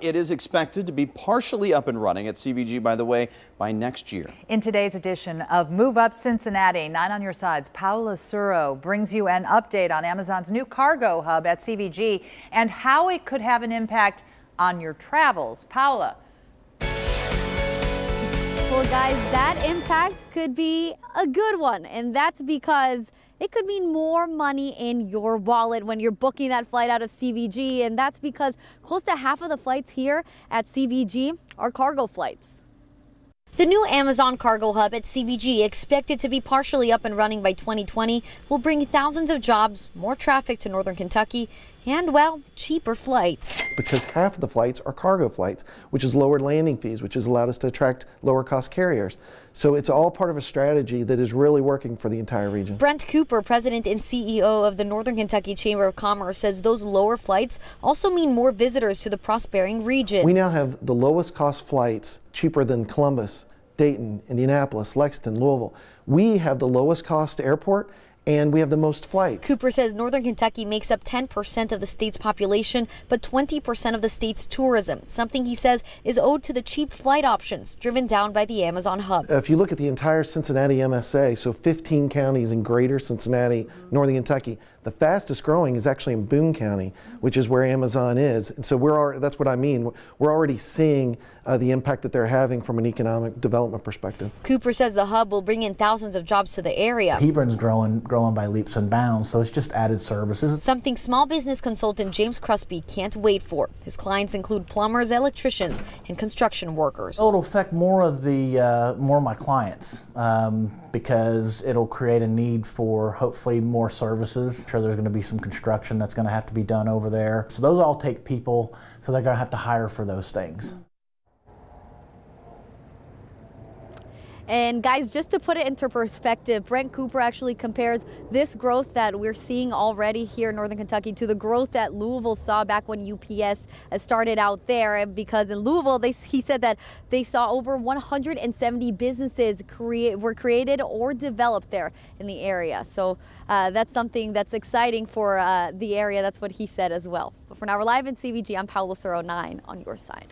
It is expected to be partially up and running at CVG, by the way, by next year. In today's edition of Move Up Cincinnati, 9 on your sides, Paola Suro brings you an update on Amazon's new cargo hub at CVG and how it could have an impact on your travels. Paola. Well, guys, that impact could be a good one, and that's because it could mean more money in your wallet when you're booking that flight out of CVG, and that's because close to half of the flights here at CVG are cargo flights. The new Amazon Cargo Hub at CVG, expected to be partially up and running by 2020, will bring thousands of jobs, more traffic to northern Kentucky, and, well, cheaper flights. Because half of the flights are cargo flights, which has lowered landing fees, which has allowed us to attract lower cost carriers. So it's all part of a strategy that is really working for the entire region. Brent Cooper, president and CEO of the Northern Kentucky Chamber of Commerce, says those lower flights also mean more visitors to the prospering region. We now have the lowest cost flights, cheaper than Columbus, Dayton, Indianapolis, Lexington, Louisville. We have the lowest cost airport, and we have the most flights. Cooper says Northern Kentucky makes up 10% of the state's population, but 20% of the state's tourism, something he says is owed to the cheap flight options driven down by the Amazon hub. If you look at the entire Cincinnati MSA, so 15 counties in greater Cincinnati, Northern Kentucky, the fastest growing is actually in Boone County, which is where Amazon is. And so that's what I mean. We're already seeing the impact that they're having from an economic development perspective. Cooper says the hub will bring in thousands of jobs to the area. Hebron's growing by leaps and bounds, so it's just added services. Something small business consultant James Crosby can't wait for. His clients include plumbers, electricians, and construction workers. It'll affect more of my clients because it'll create a need for hopefully more services. I'm sure there's going to be some construction that's going to have to be done over there. So those all take people, so they're going to have to hire for those things. And guys, just to put it into perspective, Brent Cooper actually compares this growth that we're seeing already here in Northern Kentucky to the growth that Louisville saw back when UPS started out there. Because in Louisville, he said that they saw over 170 businesses were created or developed there in the area. So that's something that's exciting for the area. That's what he said as well. But for now, we're live in CVG. I'm Paola Suro, 9 on your side.